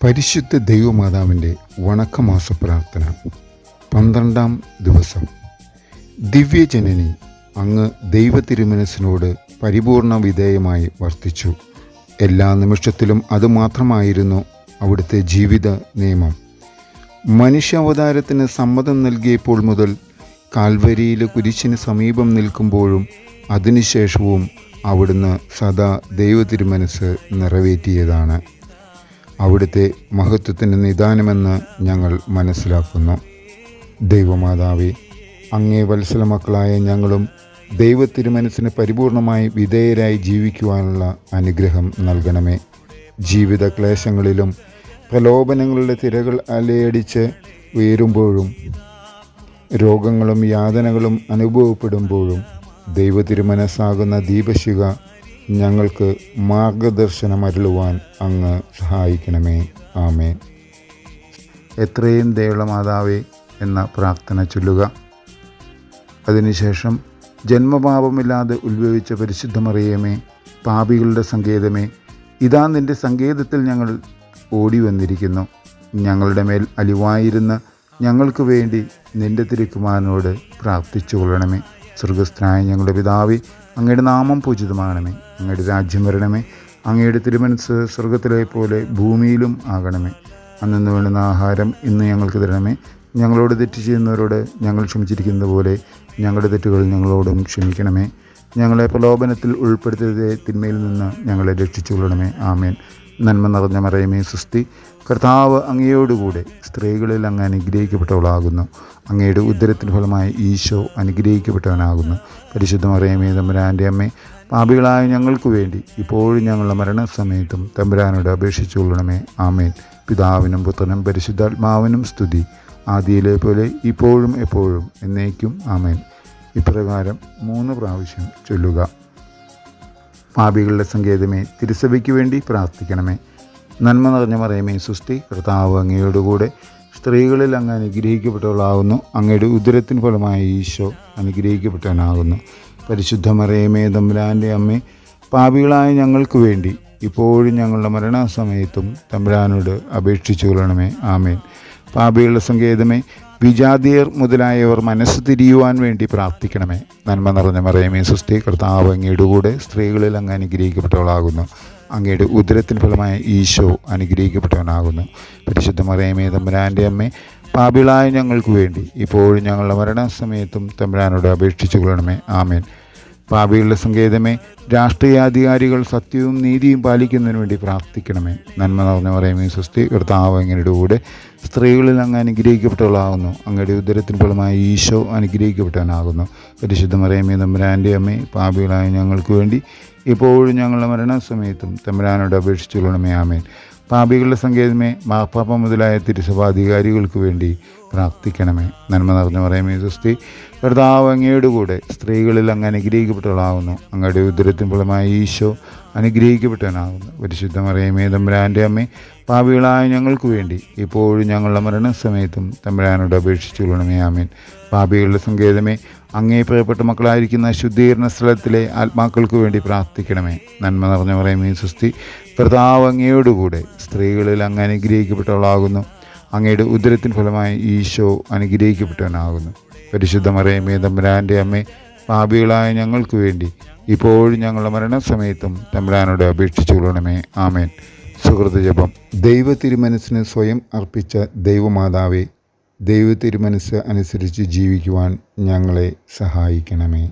പരിശുദ്ധ ദൈവമാതാവിൻ്റെ വണക്കമാസ പ്രാർത്ഥന 12-ാം ദിവസം. ദിവ്യജനനി, അങ്ങ് ദൈവതിരുമനസ്സിനോട് പരിപൂർണ വിധേയമായി വർത്തിച്ചു. എല്ലാ നിമിഷത്തിലും അതുമാത്രമായിരുന്നു അവിടുത്തെ ജീവിത നിയമം. മനുഷ്യാവതാരത്തിന് സമ്മതം നൽകിയപ്പോൾ മുതൽ കാൽവരിയിലെ കുരിശിന് സമീപം നിൽക്കുമ്പോഴും അതിനുശേഷവും അവിടുന്ന് സദാ ദൈവതിരുമനസ് നിറവേറ്റിയതാണ്. അവിടുത്തെ മഹത്വത്തിൻ്റെ നിദാനമെന്ന് ഞങ്ങൾ മനസ്സിലാക്കുന്നു. ദൈവമാതാവേ, അങ്ങേ വത്സല മക്കളായ ഞങ്ങളും ദൈവത്തിരുമനസ്സിന് പരിപൂർണമായി വിധേയരായി ജീവിക്കുവാനുള്ള അനുഗ്രഹം നൽകണമേ. ജീവിത ക്ലേശങ്ങളിലും പ്രലോഭനങ്ങളുടെ തിരകൾ അലയടിച്ച് ഉയരുമ്പോഴും രോഗങ്ങളും യാതനകളും അനുഭവപ്പെടുമ്പോഴും ദൈവതിരുമനസ്സാകുന്ന ദീപശിഖ ഞങ്ങൾക്ക് മാർഗദർശനമരുളുവാൻ അങ്ങ് സഹായിക്കണമേ. ആമേൻ. എത്രയും ദയുള്ള മാതാവേ എന്ന പ്രാർത്ഥന ചൊല്ലുക. അതിനുശേഷം ജന്മപാപമില്ലാതെ ഉത്ഭവിച്ച പരിശുദ്ധ മറിയമേ, പാപികളുടെ സങ്കേതമേ, ഇതാ നിൻ്റെ സങ്കേതത്തിൽ ഞങ്ങൾ ഓടി വന്നിരിക്കുന്നു. ഞങ്ങളുടെ മേൽ അലിവായിരുന്ന ഞങ്ങൾക്ക് വേണ്ടി നിൻ്റെ തിരുക്കുമാരനോട് പ്രാർത്ഥിച്ചു കൊള്ളണമേ. സ്വർഗസ്ഥനായ ഞങ്ങളുടെ പിതാവേ, അങ്ങയുടെ നാമം പൂജിതമാകണമേ. അങ്ങയുടെ രാജ്യം വരണമേ. അങ്ങയുടെ തിരുമനസ്സ് സ്വർഗത്തിലെ പോലെ ഭൂമിയിലും ആകണമേ. അന്നു വേണ്ടുന്ന ആഹാരം ഇന്ന് ഞങ്ങൾക്ക് തരണമേ. ഞങ്ങളോട് തെറ്റ് ചെയ്യുന്നവരോട് ഞങ്ങൾ ക്ഷമിച്ചിരിക്കുന്നത് പോലെ ഞങ്ങളുടെ തെറ്റുകൾ ഞങ്ങളോടും ക്ഷമിക്കണമേ. ഞങ്ങളെ പ്രലോഭനത്തിൽ ഉൾപ്പെടുത്തരുതേ, തിന്മയിൽ നിന്ന് ഞങ്ങളെ രക്ഷിച്ചുകൊള്ളണമേ. ആമേൻ. നന്മ നിറഞ്ഞ മറിയമേ, സ്വസ്തി. കർത്താവ് അങ്ങയോടുകൂടെ സ്ത്രീകളിൽ അങ്ങ് അനുഗ്രഹിക്കപ്പെട്ടവളാകുന്നു. അങ്ങയുടെ ഉദരത്തിന് ഫലമായി ഈശോ അനുഗ്രഹിക്കപ്പെട്ടവനാകുന്നു. പരിശുദ്ധ മറിയമേ, തമ്പുരാൻ്റെ അമ്മേ, പാപികളായ ഞങ്ങൾക്ക് വേണ്ടി ഇപ്പോഴും ഞങ്ങളുടെ മരണസമയത്തും തമ്പുരാനോട് അപേക്ഷിച്ചു കൊള്ളണമേ. ആമേൻ. പിതാവിനും പുത്രനും പരിശുദ്ധാത്മാവിനും സ്തുതി, ആദിയിലെ പോലെ ഇപ്പോഴും എപ്പോഴും എന്നേക്കും. ആമേൻ. ഇപ്രകാരം 3 പ്രാവശ്യം ചൊല്ലുക. പാപികളുടെ സങ്കേതമേ, തിരുസഭയ്ക്ക് വേണ്ടി പ്രാർത്ഥിക്കണമേ. നന്മ നിറഞ്ഞ മറിയമേ, സ്വസ്തി. കർത്താവ് അങ്ങയോടുകൂടെ സ്ത്രീകളിൽ അങ്ങ് അനുഗ്രഹിക്കപ്പെട്ടവളാകുന്നു. അങ്ങയുടെ ഉദരത്തിന് ഫലമായ ഈശോ അനുഗ്രഹിക്കപ്പെട്ടവനാകുന്നു. പരിശുദ്ധ മറിയമേ, തമ്പുരാൻ്റെ അമ്മേ, പാപികളായ ഞങ്ങൾക്ക് വേണ്ടി ഇപ്പോഴും ഞങ്ങളുടെ മരണസമയത്തും തമ്പുരാനോട് അപേക്ഷിച്ചു കൊള്ളണമേ. ആമേൻ. പാപികളുടെ സങ്കേതമേ, വിജാതിയർ മുതലായവർ മനസ്സ് തിരിയുവാൻ വേണ്ടി പ്രാർത്ഥിക്കണമേ. നന്മ നിറഞ്ഞ മറിയമേ, സ്വസ്തി. കർത്താവ് അങ്ങയുടെ കൂടെ സ്ത്രീകളിൽ അങ്ങ് അനുഗ്രഹിക്കപ്പെട്ടവളാകുന്നു. അങ്ങയുടെ ഉദരത്തിന് ഫലമായ ഈശോ അനുഗ്രഹിക്കപ്പെട്ടവനാകുന്നു. പരിശുദ്ധ മറിയമേ, തമ്പുരാൻ്റെ അമ്മേ, പാപികളായ ഞങ്ങൾക്ക് വേണ്ടി ഇപ്പോഴും ഞങ്ങളുടെ മരണസമയത്തും തമ്പുരാനോട് അപേക്ഷിച്ചു കൊള്ളണമേ. ആമേൻ. പാപികളുടെ സങ്കേതമേ, രാഷ്ട്രീയാധികാരികൾ സത്യവും നീതിയും പാലിക്കുന്നതിന് വേണ്ടി പ്രാർത്ഥിക്കണമേ. നന്മ നിറഞ്ഞ മറിയമേ, സ്വസ്തി. കർത്താവ് അങ്ങയുടെ കൂടെ സ്ത്രീകളിൽ അങ്ങ് അനുഗ്രഹിക്കപ്പെട്ടവളാകുന്നു. അങ്ങയുടെ ഉദരത്തിന് ഫലമായി ഈശോ അനുഗ്രഹിക്കപ്പെട്ടവനാകുന്നു. പരിശുദ്ധ മറിയമേ, തമ്പുരാൻ്റെ അമ്മേ, പാപികളായ ഞങ്ങൾക്ക് വേണ്ടി ഇപ്പോഴും ഞങ്ങളുടെ മരണസമയത്തും തമ്പുരാനോട് അപേക്ഷിച്ചു കൊള്ളണമേ. ആമേൻ. പാപികളുടെ സങ്കേതമേ, മാർപ്പാപ്പ മുതലായ തിരുസഭാധികാരികൾക്ക് വേണ്ടി പ്രാർത്ഥിക്കണമേ. നന്മ നിറഞ്ഞ മറിയമേ, സ്വസ്തി. കർത്താവ് അങ്ങയുടെ കൂടെ സ്ത്രീകളിൽ അങ്ങ് അനുഗ്രഹിക്കപ്പെട്ടവളാകുന്നു. അങ്ങയുടെ ഉദരത്തിന് ഫലമായി ഈശോ അനുഗ്രഹിക്കപ്പെട്ടവനാകുന്നു. പരിശുദ്ധ മറിയമേ, തമ്പുരാൻ്റെ അമ്മേ, പാപികളായ ഞങ്ങൾക്ക് വേണ്ടി ഇപ്പോഴും ഞങ്ങളുടെ മരണസമയത്തും തമ്പുരാനോട് അപേക്ഷിച്ചു കൊള്ളണമേ. ആമേൻ. പാപികളുടെ സങ്കേതമേ, അങ്ങേ പ്രിയപ്പെട്ട മക്കളായിരിക്കുന്ന ശുദ്ധീകരണ സ്ഥലത്തിലെ ആത്മാക്കൾക്ക് വേണ്ടി പ്രാർത്ഥിക്കണമേ. നന്മ നിറഞ്ഞ മറിയമേ, സ്വസ്തി. കർത്താവ് അങ്ങയോടുകൂടെ സ്ത്രീകളിൽ അങ്ങ് അനുഗ്രഹിക്കപ്പെട്ടവളാകുന്നു. അങ്ങയുടെ ഉദരത്തിന് ഫലമായി ഈശോ അനുഗ്രഹിക്കപ്പെട്ടവനാകുന്നു. പരിശുദ്ധ മറിയമേ, തമ്പുരാൻ്റെ അമ്മേ, പാപികളായ ഞങ്ങൾക്ക് വേണ്ടി ഇപ്പോഴും ഞങ്ങളുടെ മരണസമയത്തും തമ്പുരാനോട് അപേക്ഷിച്ചു കൊള്ളണമേ. ആമേൻ. സുഹൃത്ത് ജപം. ദൈവത്തിരുമനസ്സിന് സ്വയം അർപ്പിച്ച ദൈവമാതാവേ, ദൈവത്തിരുമനസ്സ് അനുസരിച്ച് ജീവിക്കുവാൻ ഞങ്ങളെ സഹായിക്കണമേ.